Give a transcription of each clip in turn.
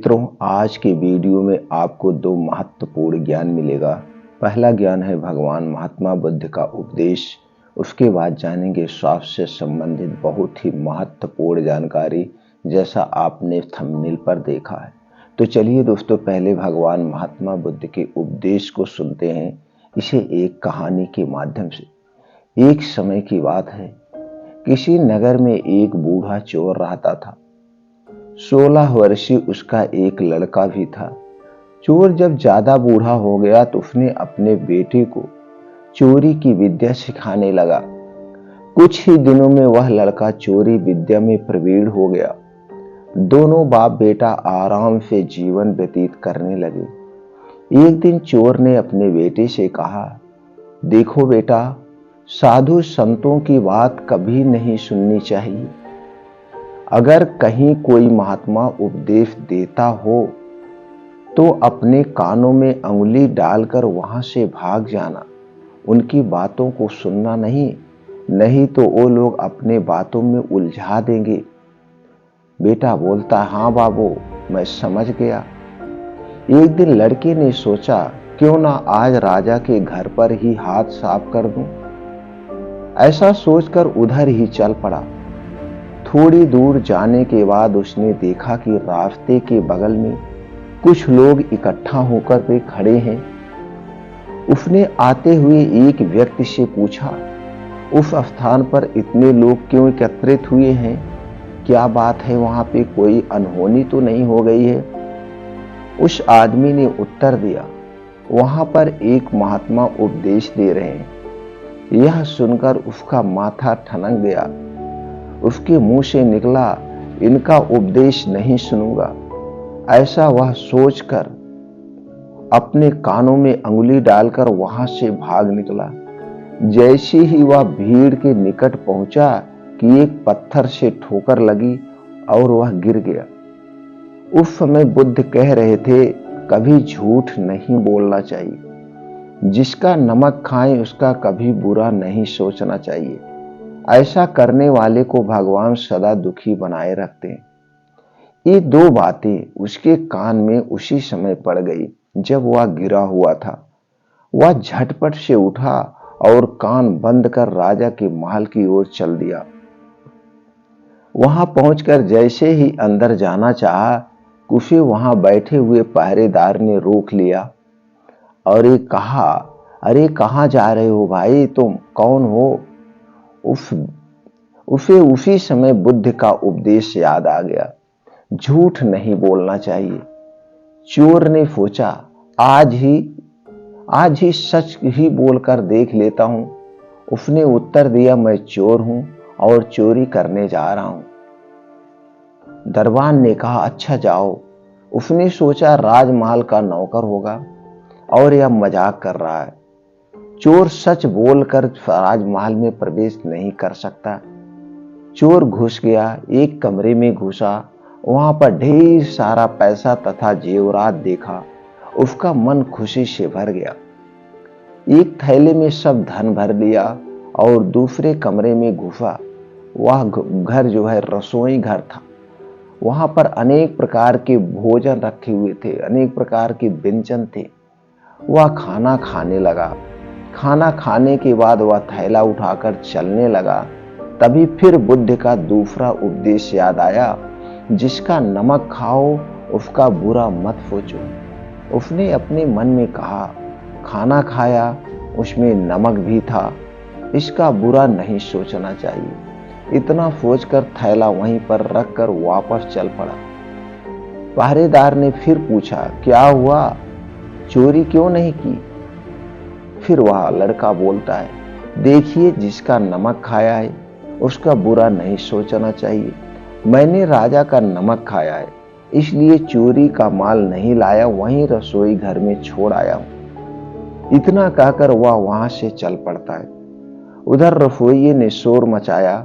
मित्रों, आज के वीडियो में आपको दो महत्वपूर्ण ज्ञान मिलेगा। पहला ज्ञान है भगवान महात्मा बुद्ध का उपदेश। उसके बाद जानेंगे स्वास्थ्य से संबंधित बहुत ही महत्वपूर्ण जानकारी, जैसा आपने थंबनेल पर देखा है। तो चलिए दोस्तों, पहले भगवान महात्मा बुद्ध के उपदेश को सुनते हैं, इसे एक कहानी के माध्यम से। एक समय की बात है, किसी नगर में एक बूढ़ा चोर रहता था। 16 वर्षीय उसका एक लड़का भी था। चोर जब ज्यादा बूढ़ा हो गया तो उसने अपने बेटे को चोरी की विद्या सिखाने लगा। कुछ ही दिनों में वह लड़का चोरी विद्या में प्रवीण हो गया। दोनों बाप बेटा आराम से जीवन व्यतीत करने लगे। एक दिन चोर ने अपने बेटे से कहा, देखो बेटा, साधु संतों की बात कभी नहीं सुननी चाहिए। अगर कहीं कोई महात्मा उपदेश देता हो तो अपने कानों में अंगुली डालकर वहां से भाग जाना। उनकी बातों को सुनना नहीं तो वो लोग अपने बातों में उलझा देंगे। बेटा बोलता, हाँ बाबू, मैं समझ गया। एक दिन लड़के ने सोचा, क्यों ना आज राजा के घर पर ही हाथ साफ कर दूं। ऐसा सोचकर उधर ही चल पड़ा। थोड़ी दूर जाने के बाद उसने देखा कि रास्ते के बगल में कुछ लोग इकट्ठा होकर के खड़े हैं। उसने आते हुए एक व्यक्ति से पूछा, उस स्थान पर इतने लोग क्यों एकत्रित हुए हैं? क्या बात है, वहां पे कोई अनहोनी तो नहीं हो गई है? उस आदमी ने उत्तर दिया, वहां पर एक महात्मा उपदेश दे रहे हैं। यह सुनकर उसका माथा ठनक गया। उसके मुंह से निकला, इनका उपदेश नहीं सुनूंगा। ऐसा वह सोचकर अपने कानों में अंगुली डालकर वहां से भाग निकला। जैसे ही वह भीड़ के निकट पहुंचा कि एक पत्थर से ठोकर लगी और वह गिर गया। उस समय बुद्ध कह रहे थे, कभी झूठ नहीं बोलना चाहिए। जिसका नमक खाएं उसका कभी बुरा नहीं सोचना चाहिए। ऐसा करने वाले को भगवान सदा दुखी बनाए रखते हैं। ये दो बातें उसके कान में उसी समय पड़ गई जब वह गिरा हुआ था। वह झटपट से उठा और कान बंद कर राजा के महल की ओर चल दिया। वहां पहुंचकर जैसे ही अंदर जाना चाहा, उसे वहां बैठे हुए पहरेदार ने रोक लिया और ये कहा, अरे कहां जा रहे हो भाई, तुम कौन हो? उसे उसी समय बुद्ध का उपदेश याद आ गया, झूठ नहीं बोलना चाहिए। चोर ने सोचा, आज ही सच ही बोलकर देख लेता हूं। उसने उत्तर दिया, मैं चोर हूं और चोरी करने जा रहा हूं। दरबान ने कहा, अच्छा जाओ। उसने सोचा राजमहल का नौकर होगा और यह मजाक कर रहा है। चोर सच बोलकर राजमहल में प्रवेश नहीं कर सकता। चोर घुस गया, एक कमरे में घुसा। वहां पर ढेर सारा पैसा तथा जेवरात देखा। उसका मन खुशी से भर गया। एक थैले में सब धन भर लिया और दूसरे कमरे में घुसा। वह घर जो है रसोई घर था। वहां पर अनेक प्रकार के भोजन रखे हुए थे, अनेक प्रकार के व्यंजन थे। वह खाना खाने लगा। खाना खाने के बाद वह थैला उठाकर चलने लगा। तभी फिर बुद्ध का दूसरा उपदेश याद आया, जिसका नमक खाओ उसका बुरा मत सोचो। उसने अपने मन में कहा, खाना खाया उसमें नमक भी था, इसका बुरा नहीं सोचना चाहिए। इतना सोचकर थैला वहीं पर रखकर वापस चल पड़ा। पहरेदार ने फिर पूछा, क्या हुआ, चोरी क्यों नहीं की? फिर वह लड़का बोलता है, देखिए, जिसका नमक खाया है उसका बुरा नहीं सोचना चाहिए। मैंने राजा का नमक खाया है, इसलिए चोरी का माल नहीं लाया, वहीं रसोई घर में छोड़ आया हूं। इतना कहकर वह वहां से चल पड़ता है। उधर रसोइये ने शोर मचाया,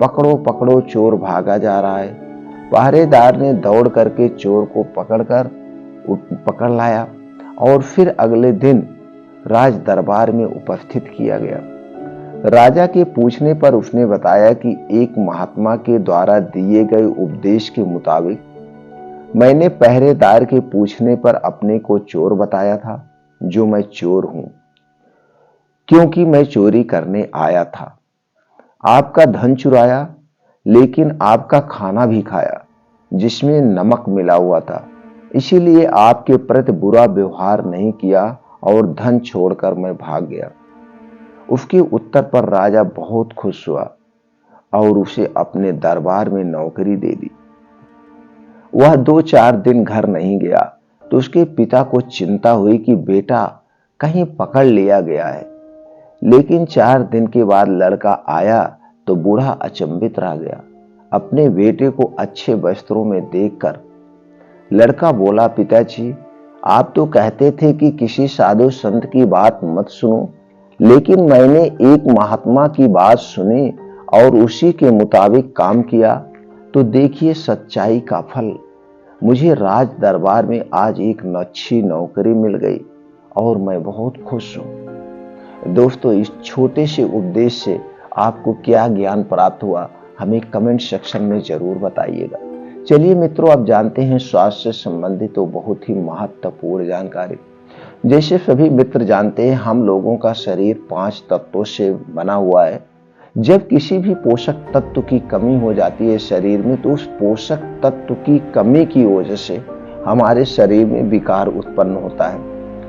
पकड़ो पकड़ो, चोर भागा जा रहा है। पहरेदार ने दौड़ करके चोर को पकड़ लाया और फिर अगले दिन राज दरबार में उपस्थित किया गया। राजा के पूछने पर उसने बताया कि एक महात्मा के द्वारा दिए गए उपदेश के मुताबिक मैंने पहरेदार के पूछने पर अपने को चोर बताया था, जो मैं चोर हूं क्योंकि मैं चोरी करने आया था। आपका धन चुराया, लेकिन आपका खाना भी खाया जिसमें नमक मिला हुआ था। इसीलिए आपके प्रति बुरा व्यवहार नहीं किया और धन छोड़कर मैं भाग गया। उसके उत्तर पर राजा बहुत खुश हुआ और उसे अपने दरबार में नौकरी दे दी। वह 2-4 दिन घर नहीं गया तो उसके पिता को चिंता हुई कि बेटा कहीं पकड़ लिया गया है। लेकिन 4 दिन के बाद लड़का आया तो बूढ़ा अचंभित रह गया अपने बेटे को अच्छे वस्त्रों में देखकर। लड़का बोला, पिताजी आप तो कहते थे कि किसी साधु संत की बात मत सुनो, लेकिन मैंने एक महात्मा की बात सुनी और उसी के मुताबिक काम किया, तो देखिए सच्चाई का फल। मुझे राज दरबार में आज एक अच्छी नौकरी मिल गई और मैं बहुत खुश हूं। दोस्तों, इस छोटे से उपदेश से आपको क्या ज्ञान प्राप्त हुआ, हमें कमेंट सेक्शन में जरूर बताइएगा। चलिए मित्रों, आप जानते हैं स्वास्थ्य से संबंधित तो बहुत ही महत्वपूर्ण जानकारी। जैसे सभी मित्र जानते हैं, हम लोगों का शरीर 5 तत्वों से बना हुआ है। जब किसी भी पोषक तत्व की कमी हो जाती है शरीर में, तो उस पोषक तत्व की कमी की वजह से हमारे शरीर में विकार उत्पन्न होता है।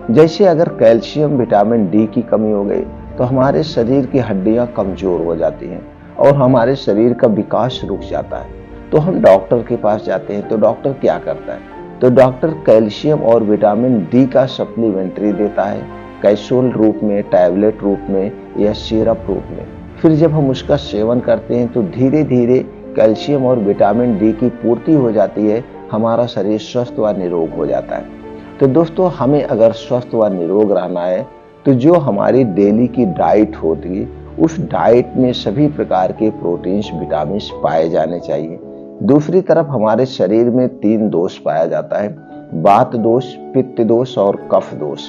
जैसे अगर कैल्शियम, विटामिन डी की कमी हो गई तो हमारे शरीर की हड्डियां कमजोर हो जाती हैं और हमारे शरीर का विकास रुक जाता है। तो हम डॉक्टर के पास जाते हैं, तो डॉक्टर क्या करता है? तो डॉक्टर कैल्शियम और विटामिन डी का सप्लीमेंट्री देता है, कैप्सूल रूप में, टैबलेट रूप में या सिरप रूप में। फिर जब हम उसका सेवन करते हैं तो धीरे धीरे कैल्शियम और विटामिन डी की पूर्ति हो जाती है, हमारा शरीर स्वस्थ व निरोग हो जाता है। तो दोस्तों, हमें अगर स्वस्थ व निरोग रहना है तो जो हमारी डेली की डाइट होती है, उस डाइट में सभी प्रकार के प्रोटीन्स, विटामिन पाए जाने चाहिए। दूसरी तरफ हमारे शरीर में 3 दोष पाया जाता है, वात दोष, पित्त दोष और कफ दोष।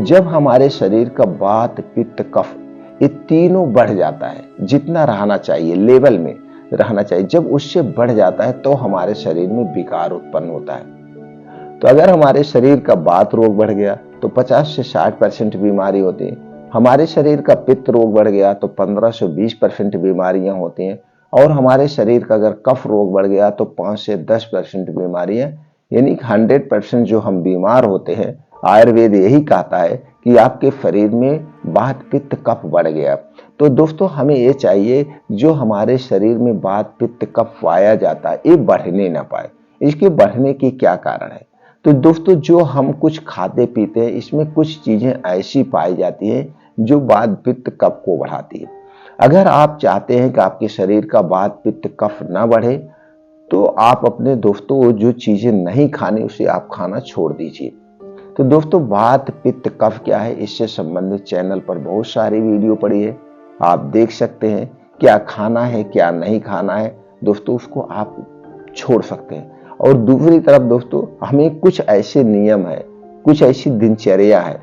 जब हमारे शरीर का वात, पित्त, कफ ये तीनों बढ़ जाता है, जितना रहना चाहिए लेवल में रहना चाहिए, जब उससे बढ़ जाता है तो हमारे शरीर में विकार उत्पन्न होता है। तो अगर हमारे शरीर का वात रोग बढ़ गया तो 50 से 60% बीमारी होती है। हमारे शरीर का पित्त रोग बढ़ गया तो 15 से 20% बीमारियां होती हैं। और हमारे शरीर का अगर कफ रोग बढ़ गया तो 5 से 10% बीमारियां, यानी 100% जो हम बीमार होते हैं, आयुर्वेद यही कहता है कि आपके शरीर में वात, पित्त, कफ बढ़ गया। तो दोस्तों, हमें ये चाहिए जो हमारे शरीर में वात, पित्त, कफ पाया जाता है, ये बढ़ने ना पाए। इसके बढ़ने के क्या कारण है? तो दोस्तों, जो हम कुछ खाते पीते हैं, इसमें कुछ चीजें ऐसी पाई जाती हैं जो वात, पित्त, कफ को बढ़ाती है। अगर आप चाहते हैं कि आपके शरीर का वात, पित्त, कफ ना बढ़े, तो आप अपने दोस्तों जो चीजें नहीं खानी उसे आप खाना छोड़ दीजिए। तो दोस्तों, वात, पित्त, कफ क्या है, इससे संबंधित चैनल पर बहुत सारी वीडियो पड़ी है, आप देख सकते हैं। क्या खाना है, क्या नहीं खाना है, दोस्तों उसको आप छोड़ सकते हैं। और दूसरी तरफ दोस्तों, हमें कुछ ऐसे नियम है, कुछ ऐसी दिनचर्या है,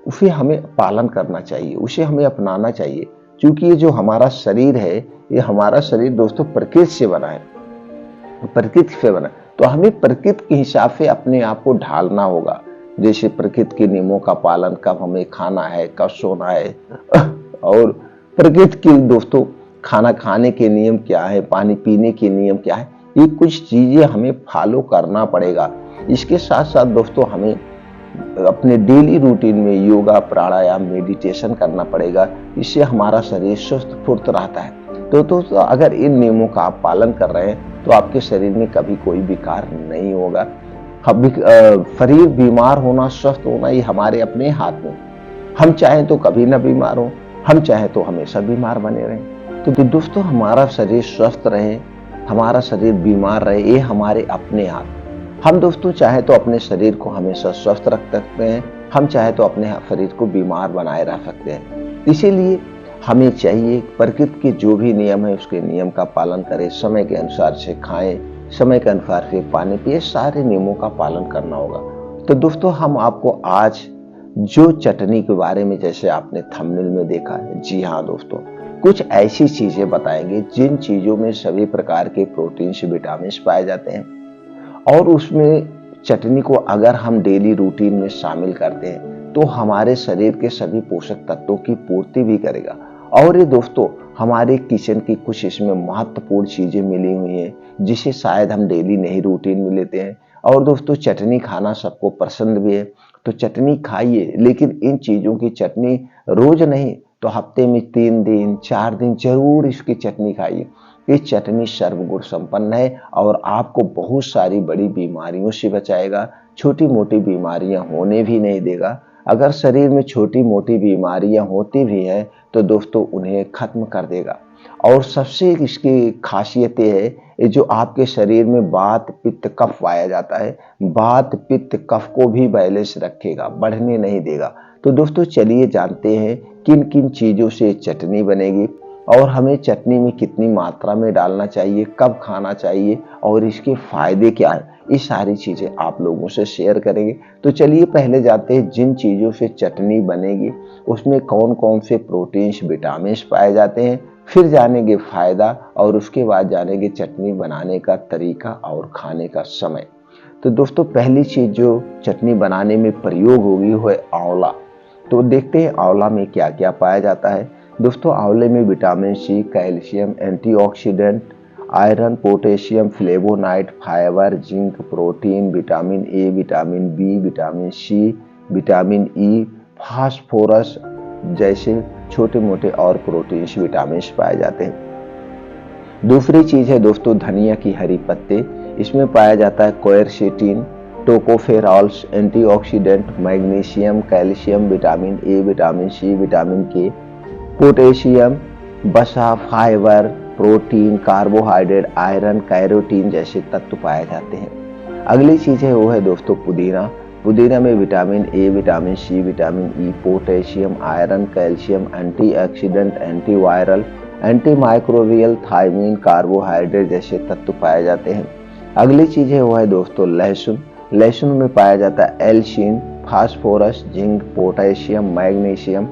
उसे हमें पालन करना चाहिए, उसे हमें अपनाना चाहिए। क्योंकि ये जो हमारा शरीर है, ये हमारा शरीर दोस्तों प्रकृति से बना है, प्रकृति से बना है। तो हमें प्रकृति के हिसाब से अपने आप को ढालना होगा। जैसे प्रकृति के नियमों का पालन, कब हमें खाना है, कब सोना है, और प्रकृति के दोस्तों खाना खाने के नियम क्या है, पानी पीने के नियम क्या है, ये कुछ चीजें हमें फॉलो करना पड़ेगा। इसके साथ साथ दोस्तों, हमें अपने डेली रूटीन में योगा, प्राणायाम, मेडिटेशन करना पड़ेगा। इससे हमारा शरीर स्वस्थ फुर्त रहता है। तो दोस्तों, अगर इन नियमों का आप पालन कर रहे हैं तो आपके शरीर में कभी कोई विकार नहीं होगा। शरीर बीमार होना, स्वस्थ होना, ये हमारे अपने हाथ में। हम चाहें तो कभी ना बीमार हो, हम चाहें तो हमेशा बीमार बने रहें। तो दोस्तों, हमारा शरीर स्वस्थ रहे, हमारा शरीर बीमार रहे, ये हमारे अपने हाथ। हम दोस्तों चाहे तो अपने शरीर को हमेशा स्वस्थ रख सकते हैं, हम चाहे तो अपने शरीर को बीमार बनाए रख सकते हैं। इसीलिए हमें चाहिए प्रकृति के जो भी नियम है उसके नियम का पालन करें, समय के अनुसार से खाएं, समय के अनुसार से पानी पिए, सारे नियमों का पालन करना होगा। तो दोस्तों, हम आपको आज जो चटनी के बारे में, जैसे आपने थंबनेल में देखा है, जी हाँ दोस्तों, कुछ ऐसी चीजें बताएंगे जिन चीजों में सभी प्रकार के प्रोटीन, विटामिन पाए जाते हैं और उसमें चटनी को अगर हम डेली रूटीन में शामिल करते हैं तो हमारे शरीर के सभी पोषक तत्वों की पूर्ति भी करेगा। और ये दोस्तों हमारे किचन की कुछ इसमें महत्वपूर्ण चीजें मिली हुई हैं जिसे शायद हम डेली नहीं रूटीन में लेते हैं। और दोस्तों चटनी खाना सबको पसंद भी है, तो चटनी खाइए, लेकिन इन चीजों की चटनी रोज नहीं तो हफ्ते में 3 दिन 4 दिन जरूर इसकी चटनी खाइए। ये चटनी सर्वगुण संपन्न है और आपको बहुत सारी बड़ी बीमारियों से बचाएगा, छोटी मोटी बीमारियां होने भी नहीं देगा। अगर शरीर में छोटी मोटी बीमारियां होती भी हैं तो दोस्तों उन्हें खत्म कर देगा। और सबसे इसकी खासियत ये है, ये जो आपके शरीर में वात पित्त कफ पाया जाता है, वात पित्त कफ को भी बैलेंस रखेगा, बढ़ने नहीं देगा। तो दोस्तों चलिए जानते हैं किन किन चीजों से चटनी बनेगी और हमें चटनी में कितनी मात्रा में डालना चाहिए, कब खाना चाहिए और इसके फायदे क्या है। ये सारी चीजें आप लोगों से शेयर करेंगे। तो चलिए पहले जाते हैं जिन चीजों से चटनी बनेगी उसमें कौन कौन से प्रोटीन्स विटामिन पाए जाते हैं, फिर जानेंगे फायदा और उसके बाद जानेंगे चटनी बनाने का तरीका और खाने का समय। तो दोस्तों पहली चीज जो चटनी बनाने में प्रयोग होगी वो है आंवला। तो देखते हैं आंवला में क्या क्या पाया जाता है। दोस्तों आंवले में vitamin C, calcium, antioxidant, iron, potassium, flavonoid, fibre, zinc, protein, vitamin A, vitamin B, vitamin C, vitamin E, phosphorus जैसे छोटे मोटे और प्रोटीन्स विटामिन पाए जाते हैं। दूसरी चीज है दोस्तों धनिया की हरी पत्ते। इसमें पाया जाता है quercetin, tocopherols, antioxidant, magnesium, calcium, vitamin A, vitamin C, vitamin K, potassium, वसा, fibre, protein, carbohydrate, iron, carotene जैसे तत्व पाए जाते हैं। अगली चीज है वो है दोस्तों पुदीना। पुदीना में vitamin A, vitamin C, vitamin E, potassium, iron, calcium, antioxidant, antiviral, antimicrobial, thiamine, carbohydrate जैसे तत्व पाए जाते हैं। अगली चीज है वो है दोस्तों लहसुन। लहसुन में पाया जाता है allicin, phosphorus, zinc, potassium, magnesium,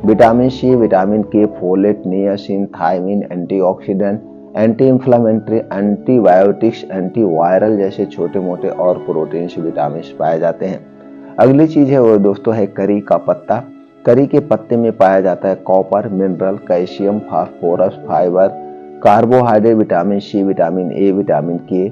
vitamin C, vitamin K, folate, niacin, thiamine, antioxidant, anti inflammatory, antibiotics, antiviral जैसे छोटे मोटे और प्रोटीन विटामिन पाए जाते हैं। अगली चीज है वो दोस्तों है करी का पत्ता। करी के पत्ते में पाया जाता है copper, mineral, calcium, phosphorus, fibre, carbohydrate, vitamin C, vitamin A, vitamin K,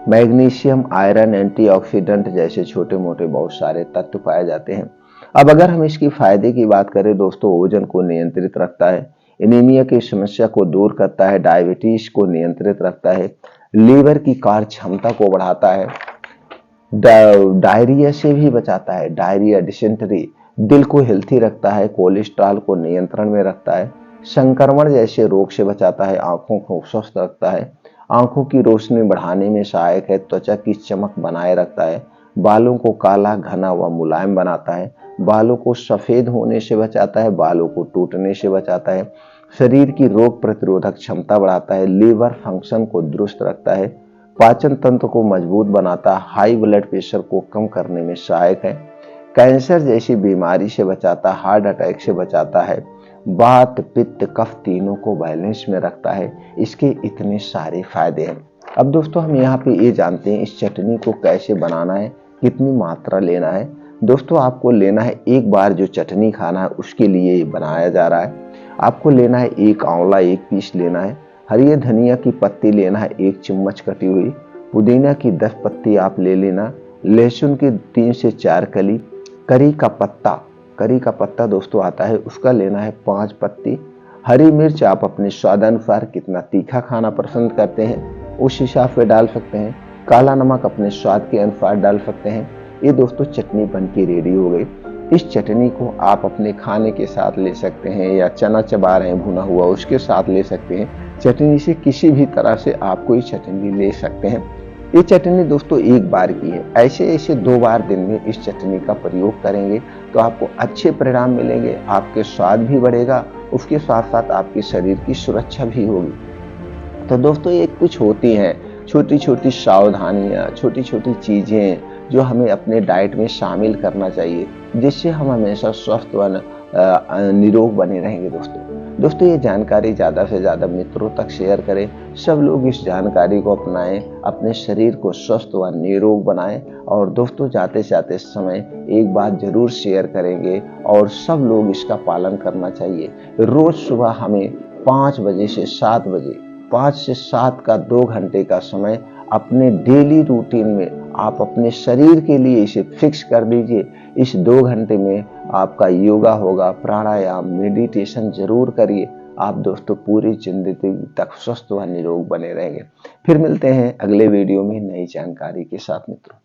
magnesium, iron, antioxidant जैसे छोटे मोटे बहुत सारे तत्व पाए जाते हैं। अब अगर हम इसकी फायदे की बात करें दोस्तों, वजन को नियंत्रित रखता है, एनीमिया की समस्या को दूर करता है, डायबिटीज को नियंत्रित रखता है, लीवर की कार्य क्षमता को बढ़ाता है, डायरिया से भी बचाता है, डायरिया, डिसेंट्री, दिल को हेल्थी रखता है, कोलेस्ट्रॉल को नियंत्रण में रखता है, संक्रमण जैसे रोग से बचाता है, आंखों को स्वस्थ रखता है, आंखों की रोशनी बढ़ाने में सहायक है, त्वचा की चमक बनाए रखता है, बालों को काला, घना व मुलायम बनाता है, बालों को सफेद होने से बचाता है, बालों को टूटने से बचाता है, शरीर की रोग प्रतिरोधक क्षमता बढ़ाता है, लीवर फंक्शन को दुरुस्त रखता है, पाचन तंत्र को मजबूत बनाता है, हाई ब्लड प्रेशर को कम करने में सहायक है, कैंसर जैसी बीमारी से बचाता है, हार्ट अटैक से बचाता है, वात पित्त कफ तीनों को बैलेंस में रखता है। इसके इतने सारे फायदे हैं। अब दोस्तों हम यहाँ पे ये जानते हैं इस चटनी को कैसे बनाना है, कितनी मात्रा लेना है। दोस्तों आपको लेना है, एक बार जो चटनी खाना है उसके लिए ये बनाया जा रहा है। आपको लेना है एक आंवला 1 पीस लेना है, हरी धनिया की पत्ती लेना है 1 चम्मच कटी हुई, पुदीना की 10 पत्ती आप ले लेना, लहसुन की 3 से 4 कली, करी का पत्ता दोस्तों आता है उसका लेना है 5 पत्ती, हरी मिर्च आप अपने स्वाद अनुसार कितना तीखा खाना पसंद करते हैं उस हिसाब से डाल सकते हैं, काला नमक अपने स्वाद के अनुसार डाल सकते हैं। ये दोस्तों चटनी बन के रेडी हो गई। इस चटनी को आप अपने खाने के साथ ले सकते हैं या चना चबा रहे हैं भुना हुआ उसके साथ ले सकते हैं। चटनी से किसी भी तरह से आप कोई चटनी ले सकते हैं। ये चटनी दोस्तों एक बार की है, ऐसे 2 बार दिन में इस चटनी का प्रयोग करेंगे तो आपको अच्छे परिणाम मिलेंगे, आपके स्वाद भी बढ़ेगा, उसके साथ साथ आपके शरीर की सुरक्षा भी होगी। तो दोस्तों ये कुछ होती हैं छोटी छोटी सावधानियां, छोटी छोटी चीजें जो हमें अपने डाइट में शामिल करना चाहिए, जिससे हम हमेशा स्वस्थ व निरोग बने रहेंगे दोस्तों। दोस्तों ये जानकारी ज़्यादा से ज़्यादा मित्रों तक शेयर करें। सब लोग इस जानकारी को अपनाएं, अपने शरीर को स्वस्थ व निरोग बनाएं। और दोस्तों जाते जाते समय एक बात जरूर शेयर करेंगे और सब लोग इसका पालन करना चाहिए। रोज सुबह हमें 5 बजे से 7 बजे 5 से 7 का 2 घंटे का समय अपने डेली रूटीन में आप अपने शरीर के लिए इसे फिक्स कर दीजिए। इस 2 घंटे में आपका योगा होगा, प्राणायाम, मेडिटेशन जरूर करिए। आप दोस्तों पूरी जिंदगी तक स्वस्थ व निरोग बने रहेंगे। फिर मिलते हैं अगले वीडियो में नई जानकारी के साथ मित्रों।